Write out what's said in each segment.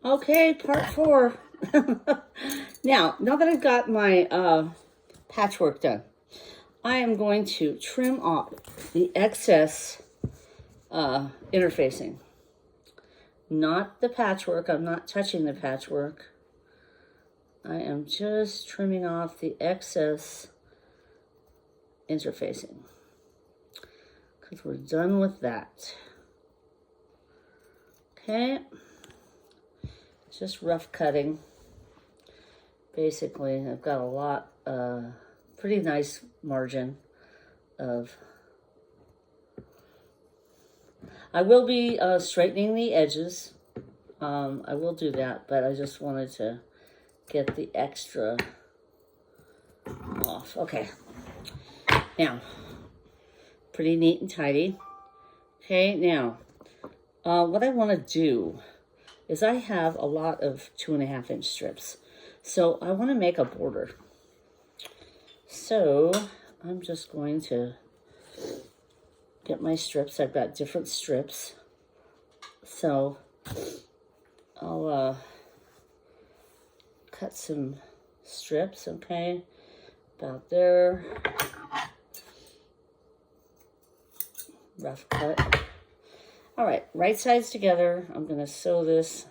Okay, part 4. Now that I've got my patchwork done, I am going to trim off the excess interfacing. Not the patchwork. I'm not touching the patchwork. I am just trimming off the excess interfacing because we're done with that. Okay. Just rough cutting. Basically, I've got a lot, pretty nice margin of. I will be straightening the edges. I will do that, but I just wanted to get the extra off. Okay. Now, pretty neat and tidy. Okay, now, what I want to do is I have a lot of 2.5-inch strips. So I want to make a border. So I'm just going to get my strips. I've got different strips. So I'll cut some strips, okay? About there. Rough cut. All right, right sides together. I'm going to sew this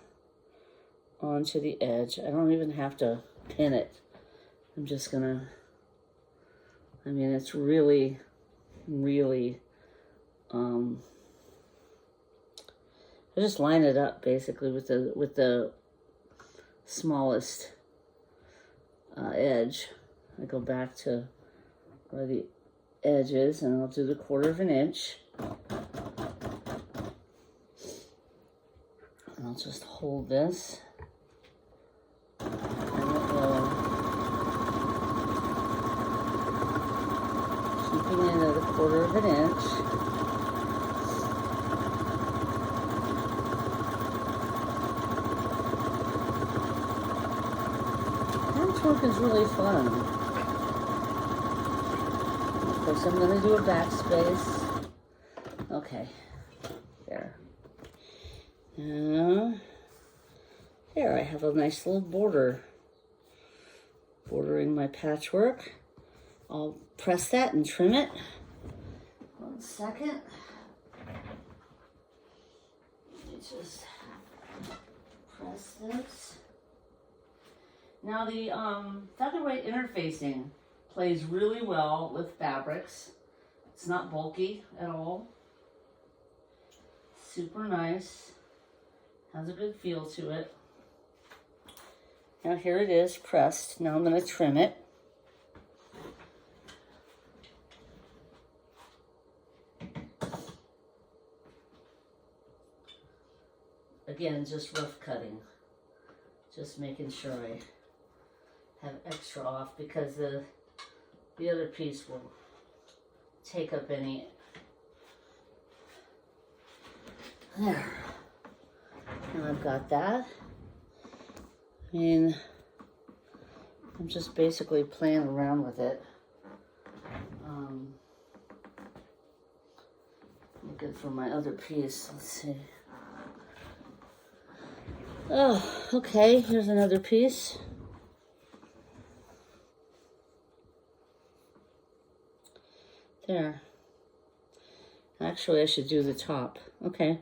onto the edge. I don't even have to pin it. I'm just going to, I mean, it's really, really, I just line it up basically with the smallest edge. I go back to where the edge is and I'll do the 1/4 inch. And I'll just hold this. And it will, keeping it at a 1/4 inch. Patchwork is really fun. Of course, I'm going to do a backspace. Okay, there. There, I have a nice little border bordering my patchwork. I'll press that and trim it. 1 second. Let me just press this. Now the featherweight interfacing plays really well with fabrics. It's not bulky at all. Super nice. Has a good feel to it. Now here it is pressed. Now I'm going to trim it. Again, just rough cutting. Just making sure I have extra off because the other piece will take up any. There. And I've got that. I mean, I'm just basically playing around with it. Looking for my other piece. Let's see. Oh, okay. Here's another piece. There. Actually, I should do the top. Okay.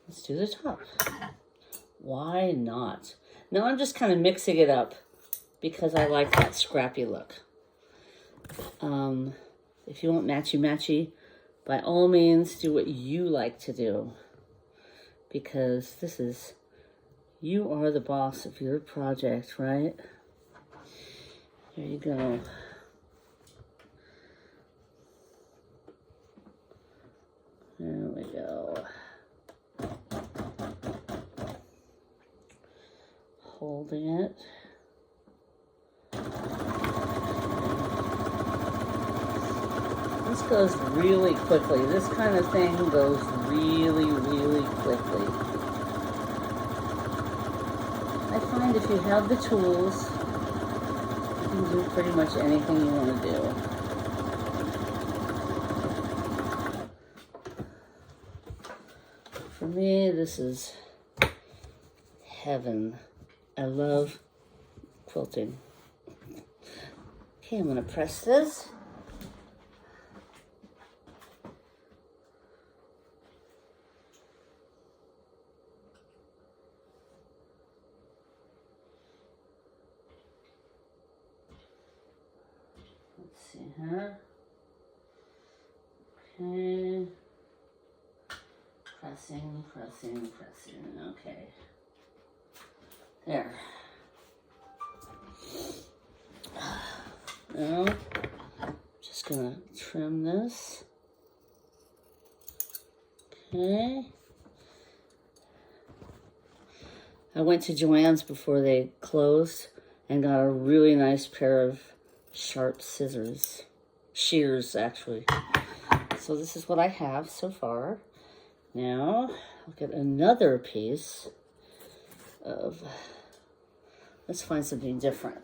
Let's do the top. Why not? Now I'm just kind of mixing it up because I like that scrappy look. If you want matchy-matchy, by all means, do what you like to do. Because this is, you are the boss of your project, right? There you go. There we go. Holding it. This goes really quickly. This kind of thing goes really, really quickly. I find if you have the tools, you can do pretty much anything you want to do. For me, this is heaven. I love quilting. Okay, I'm gonna press this. Let's see here. Okay. Pressing, pressing, pressing. Okay. There. Now, just gonna trim this. Okay. I went to Joann's before they closed and got a really nice pair of sharp scissors. Shears, actually. So this is what I have so far. Now, I'll get another piece of, let's find something different.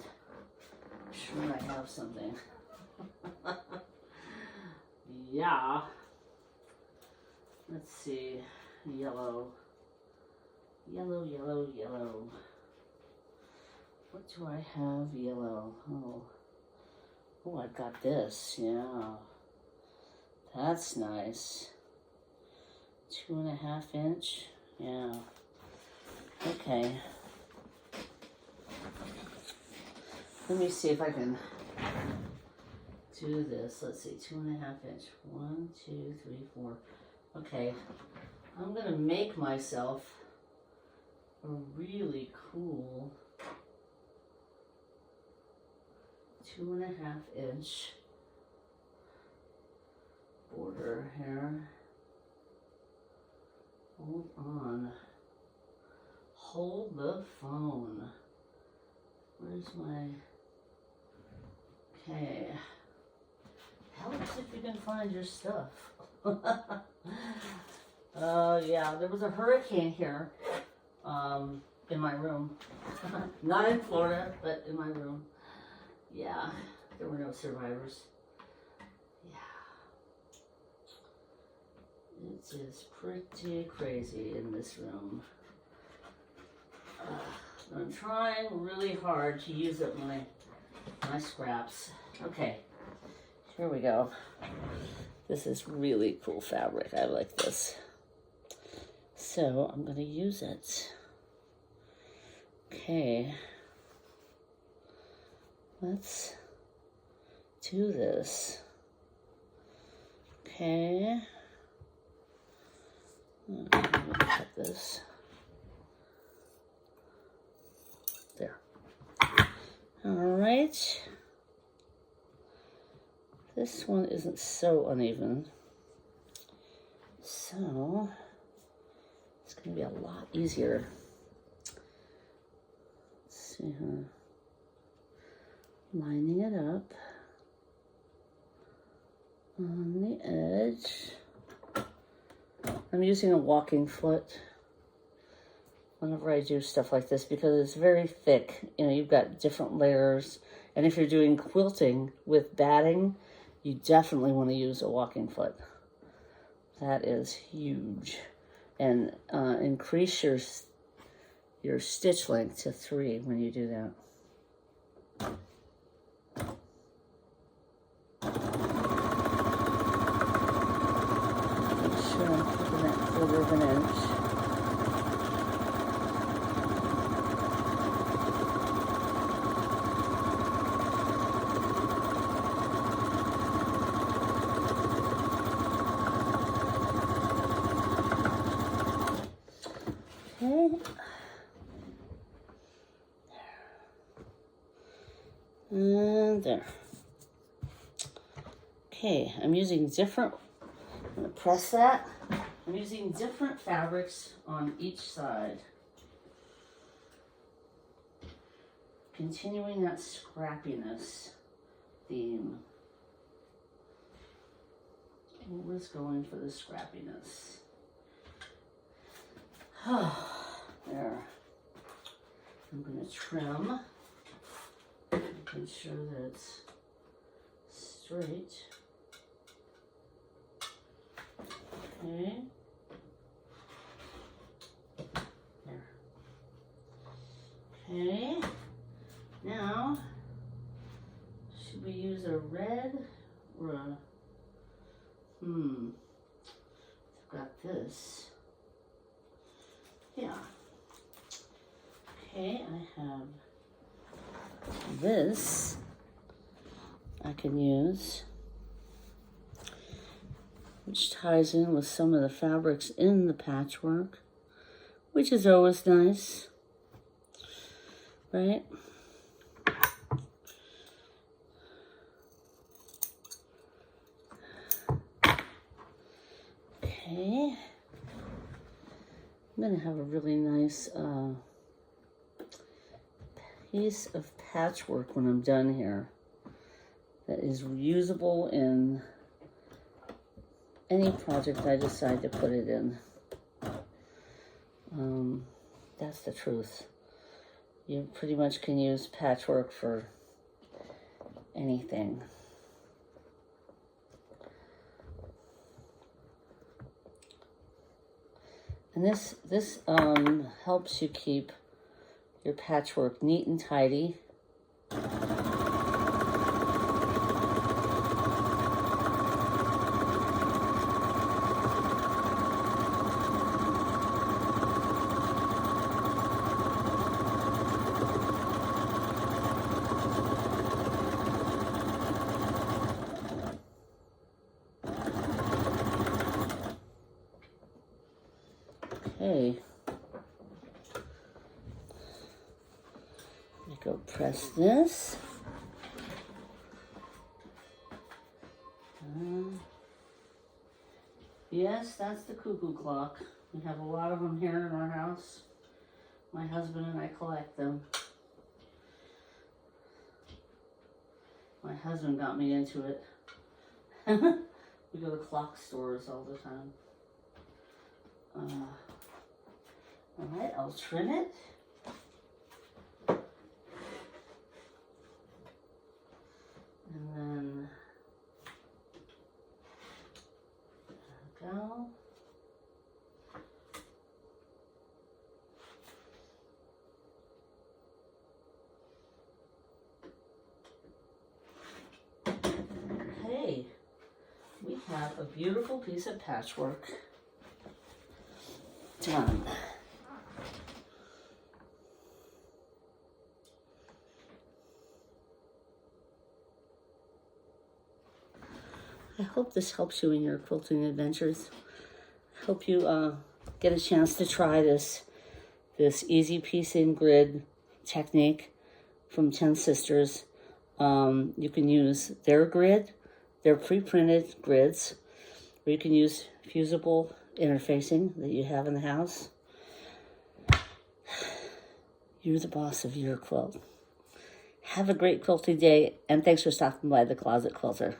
I'm sure I have something. Yeah. Let's see. Yellow. Yellow, yellow, yellow. What do I have yellow? Oh, I've got this. Yeah. That's nice. 2.5 inch. Yeah. Okay. Let me see if I can do this. Let's see, 2.5 inch. 1, 2, 3, 4. Okay. I'm gonna make myself a really cool 2.5 inch border here. Hold on. Hold the phone. Where's my... Okay. Helps if you can find your stuff. Yeah, there was a hurricane here in my room. Not in Florida, but in my room. Yeah, there were no survivors. It is pretty crazy in this room. I'm trying really hard to use up my scraps. Okay, here we go. This is really cool fabric. I like this. So I'm going to use it. Okay. Let's do this. Okay. Let me cut this. There. All right. This one isn't so uneven. So it's going to be a lot easier. Let's see here. Lining it up on the edge. I'm using a walking foot whenever I do stuff like this because it's very thick. You know, you've got different layers. And if you're doing quilting with batting, you definitely want to use a walking foot. That is huge. And increase your stitch length to 3 when you do that. Make sure I'm keeping that 1/4 of an inch. And there. Okay, I'm using different, I'm going to press that. I'm using different fabrics on each side. Continuing that scrappiness theme. Always going for the scrappiness. There. I'm going to trim. Making sure that it's straight. Okay. There. Okay, now, should we use a red or a, I've got this. Yeah. Okay, I have this I can use, which ties in with some of the fabrics in the patchwork, which is always nice, right? Okay, I'm gonna have a really nice piece of patchwork when I'm done here that is reusable in any project I decide to put it in. That's the truth. You pretty much can use patchwork for anything. And this helps you keep your patchwork neat and tidy. Okay. Let me go press this. Yes, that's the cuckoo clock. We have a lot of them here in our house. My husband and I collect them. My husband got me into it. We go to clock stores all the time. All right, I'll trim it. And then, there we go. Okay, we have a beautiful piece of patchwork done. I hope this helps you in your quilting adventures. I hope you get a chance to try this easy piecing grid technique from 10 Sisters. You can use their grid, their pre-printed grids, or you can use fusible interfacing that you have in the house. You're the boss of your quilt. Have a great quilting day, and thanks for stopping by the Closet Quilter.